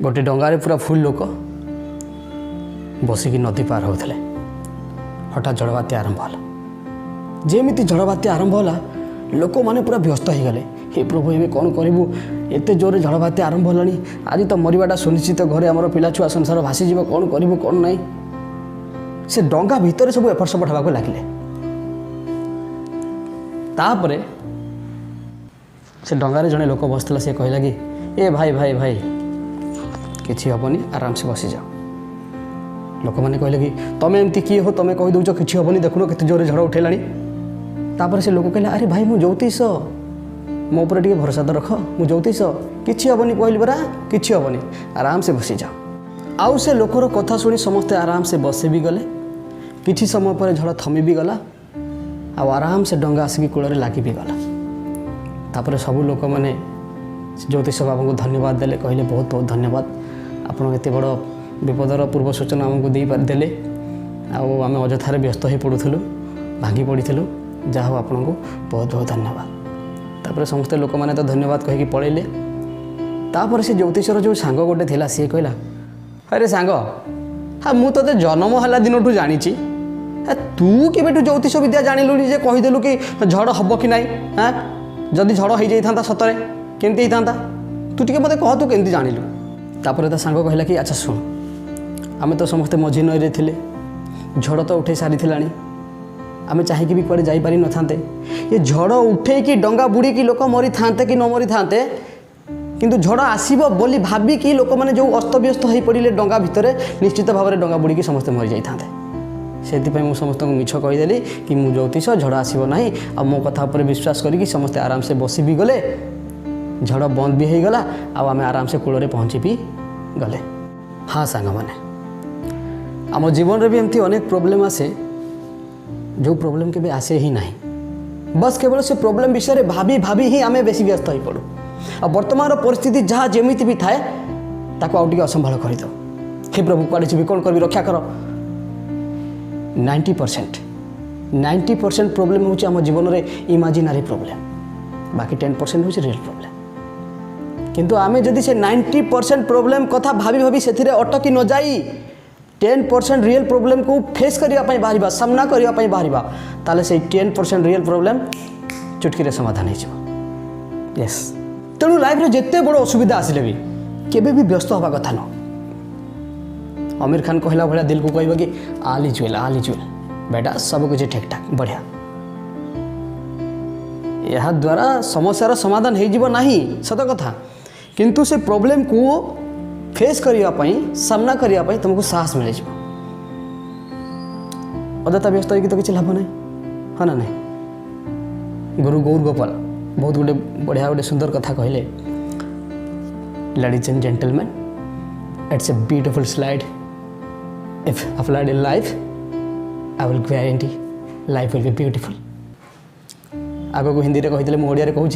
गोटे डंगारे पूरा फुल लोक बसिकी नदी पार होते हठात झड़बात्या आरंभ होला जेमिति झड़बात्या आरंभ होला लोक मैंने पूरा व्यस्त हो गले हे प्रभु ए कौन करूँ एत जोरे झड़बात्या आरंभ होलानी आज तो मरवाटा सुनिश्चित घरे आम पिला छुआ संसार भासीज कौन करूँ कौन ना से डंगा भितर सब एपट सेपट होगा लगे तापर से डंगारे जड़े लोक बसला सी कहला कि ए भाई भाई भाई किसी हेनी आराम से बसी जाओ लोक मैंने कहले कि तुम्हें एमती किए हो तुम्हें कही दौच कि हेनी देखुन के जोरे झड़ उठेला तापर से लोक कहले अरे भाई मु ज्योतिष मो ऊपर टे भरोसा तो रख मु ज्योतिष किसी हेनी कहली परा किसी हेनी आराम से बसी जाओ आउ से लोकर कथा शुणी समस्ते आराम से बसी भी गले किसी समय पर झड़ थमी भी गला आराम से डंगा आसिक कूल लगी भी गला तापर सब लोक मैंने ज्योतिष बाबू को धन्यवाद देले कहले बहुत बहुत धन्यवाद आप बड़ विपदर पूर्व सूचना आमको देले आम अजथार व्यस्त हो पड़ूलु भांगी पड़ू जहाँ आपको बहुत बहुत धन्यवाद तापर समस्ते लोक मैंने तो धन्यवाद कहीकि पलैले तापर से ज्योतिषर जो सांग गोटे थिला सी कहला अरे सांग हाँ मुझे जन्म है दिन जानी तू के ज्योतिष विद्या जानलु जे कहीदेलु कि झड़ हम कि ना हाँ जदि झड़ हो जाता सतरे केमती होता तू टे मत कह तू केमती जानलु तापर ता सांग कहला कि अच्छा शुण आम तो समस्ते मझी नई थे झड़ तो उठे सारी आम चाहिए भी कड़े जापारि न था ये झड़ उठे कि डंगा बुड़ी कि लोक मरी था कि न मरी था किंतु झड़ आसब बोली भाविकी लोक मैंने जो अस्तव्यस्त हो पड़े डंगा भितर निश्चित भाव में डंगा बुड़ी समस्ते मरी जाता से समस्त मिछ कहीदेली कि मु ज्योतिष झड़ आसब ना आ मो कथा पर विश्वास करी समस्ते आराम से बसी भी गले झड़ बंद भी हो गला आम आराम से कूल पहुँची भी गले। हाँ सांग मैंने आम जीवन में भी एमती अनेक प्रोब्लेम आसे जो प्रोब्लेम के आसे ही ना बस केवल से प्रोब्लेम विषय भाभी भाभी ही आम बेसी व्यस्त हो पड़ू आ वर्तमान परिस्थिति जहाँ जमी भी थाए ताको आउ टिके असंभाल करद हे प्रभु कड़े जी कौन कर रक्षा कर 90% प्रोब्लेम हूँ आम जीवन में इमाजिनारी प्रोब्लेम बाकी 10% हूँ रियल प्रोब्लेम किंतु आमे जदि से 90% प्रोब्लेम कथा भाभी भाभी से अटकी न जाई 10% रियल प्रोब्लेम को फेस करने बाहर सामना करने बाहर ताले से 10% रियल प्रोब्लेम चुटकी समाधान हो यस तेणु लाइफ में जिते बड़ असुविधा आसिले भी केबे भी व्यस्त हवा कथा न आमिर खान कहला भाया दिल को कह कि आली जुएल बेटा सब कुछ ठीक ठाक बढ़िया यह द्वारा समस्यार समाधान हो नहीं सत कथा किंतु से प्रोब्लेम को फेस करने सामना करने तुमको साहस मिल अदता व्यस्त हो तो किसी लाभ ना हाँ ना नहीं गुरु गौर गोपाल बहुत गोटे बढ़िया गोटे सुंदर कथा कहले ladies and gentleman it's a beautiful slide if applied in life I will guarantee life will be beautiful आगे को हिंदी में कही मुझे कहूँ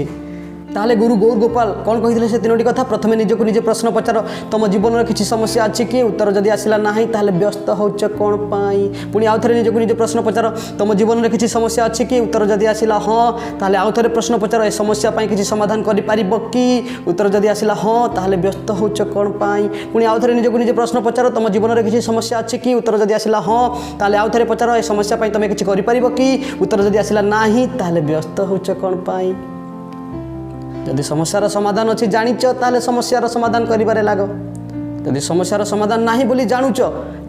ताहले गुरु गौर गोपाल कौन कही से तीनोटी कथा प्रथम निजक निजे प्रश्न पचार तुम जीवन में किसी समस्या अच्छी कि उत्तर जदि आसला ना ताहले व्यस्त होच कौन पाई पुणी आउ थे निजक निजे प्रश्न पचार तुम जीवन में किसी समस्या अच्छी कि उत्तर जदि आसला हाँ ताहले आउ थे प्रश्न पचार ए समस्या किसी समाधान कर कि उत्तर जदि आसला हाँ ताहले व्यस्त होच कौन पाई पुणी आउ थे निजक निजे प्रश्न पचार तुम जीवन में किसी समस्या अच्छी कि उत्तर जदि आसला हाँ ताहले आउ थे पचार ए समस्या तुम किसी कर कि उत्तर जदि आसला ना ताहले व्यस्त होच कौन पाई जदि समस्यार समाधान अच्छी जानिच ताले समस्यार समाधान करिबारे लाग जदि समस्यार समाधान नाही बोली जानुच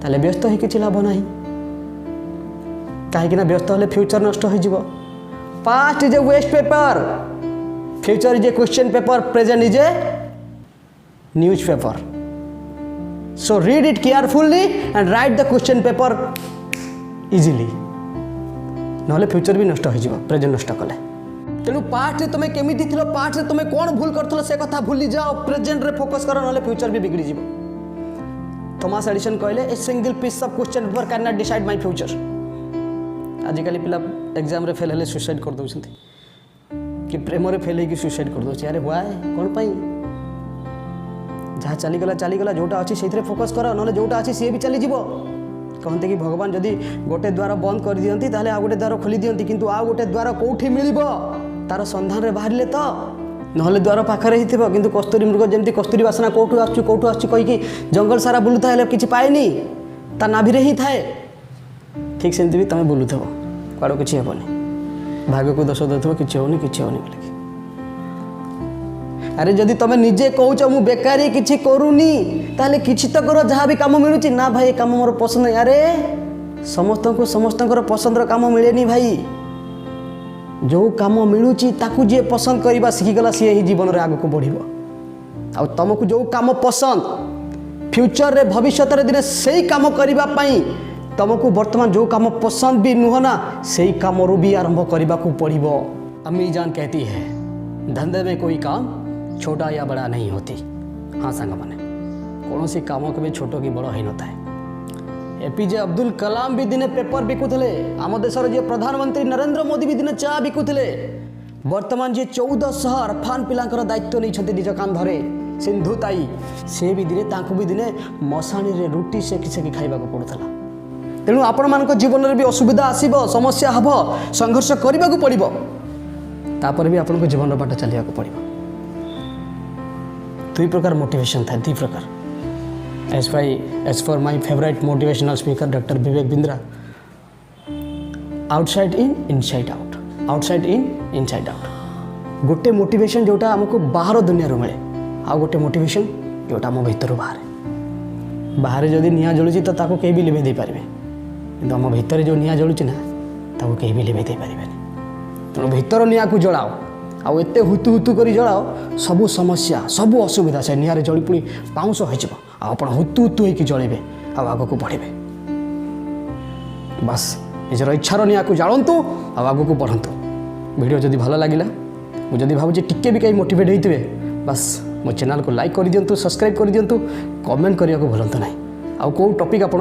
ताले व्यस्त हो किछि लाभ नाही कहीं व्यस्त होले फ्यूचर नष्ट हो जिवो past is a waste paper future is a question paper present is a newspaper so read it carefully and write the question paper easily नहले फ्यूचर भी नष्ट हो जिवो प्रेजेंट नष्ट कले तेणु पास्ट तुम केमी थी पास्ट तुम कौन भूल कर से कथा भूली जाओ प्रेजेंट रे फोकस कर ना फ्यूचर भी बिगड़ी जीव थॉमस एडिसन कहले a single piece of question paper can not decide my future आजिकल पिला एग्जाम रे फेल हेले सुसाइड कर दउछन कि प्रेम रे फेल होगी सुसाइड कर दउछ अरे व्हाई कौन पाई जहाँ चलीगला जोटा अच्छी से फोकस कर ना जोटा अच्छी सी भी चली जीव कहते कि भगवान जदि गोटे द्वार बंद कर दियंती ताले आ गोटे द्वार खोली दियंती किंतु आ गोटे द्वार कोठी मिलिबो तार संधान रे बाहरिले तो नहले द्वार पाखे ही थो कि कस्तूरी मृग जमी कस्तूरी बासना कौटू आसू कहीकि जंगल सारा बुलुता है कि पाएनि ता नाभिरे ही थाए ठीक सेमती भी तुम बुलुथ कड़ो कि हेनी भाग्य को दोष देव कि होनी बोलिकी अरे जदि तुम निजे कौच मु बेकारी किसी करूनी ताले किसी तो कर जहाँ भी काम मिलूँ ना भाई काम मोर पसंद नहीं अरे समस्त को समस्त पसंदर काम मिले भाई जो काम मिलूँ ताकू जी पसंद करवा शिखिगला सी ही जीवन में आग को बढ़ आ तुमको जो काम पसंद फ्यूचर रे भविष्य दिन से काम करने तुमको वर्तमान जो काम पसंद भी नुह ना से काम रू भी आरंभ करने को पड़ो। अम्मी जान कहती है धंधे में कोई काम छोटा या बड़ा नहीं होती। हाँ सांग मैंने कौन सी काम के भी छोटो कि बड़ ही नता है। एपीजे अब्दुल कलाम भी दिने पेपर बिकुले आम देशर जे प्रधानमंत्री नरेंद्र मोदी भी दिने चा बिकुले वर्तमान जे 1400 अरफान पिलांकर दायित्व नहीं निज काम धरे सिंधु ताई से भी दिने तांको भी दिने मशाणी रे रुटी सेकी सेकी खाइबा को पड़ुथला। तेणु आपण मान जीवन में भी असुविधा आसब समस्या हम संघर्ष करने को पड़ो तापर भी आपको जीवन बाट चलने को पड़ो। दुई प्रकार मोटिवेशन था दुई प्रकार as for my favourite motivational speaker doctor Vivek Bindra outside in inside out outside in inside out गोटे मोटिवेशन जोटा आमको बाहर दुनिया मिले आ गोटे मोटिवेशन जोटा आम भीतर बाहर बाहर जदि निआं जलुची तो ताको कहीं भी लिभे दे पारे कि आम भीतर जो निआं जलुची ना ताको कहीं भी लिभे दे पारे तेणु भीतर निआं को जलाओ आउ एते हुतु हुतु कर जलाओ सबू समस्या सबू असुविधा से निआरे जली पुणी पाउंस हो आप हुतु हुतु होकर जलेबे आग को बढ़े बस निजर इच्छार निआं को जालतु आग को बढ़ंतु। वीडियो जदि भल लगिला मुझे भावुँ टिके भी कहीं मोटिवेट होते बस मो चैनल को लाइक कर दिंतु सब्सक्राइब कर दिंतु कमेंट करने को भूलु ना आउ कौ टॉपिक आप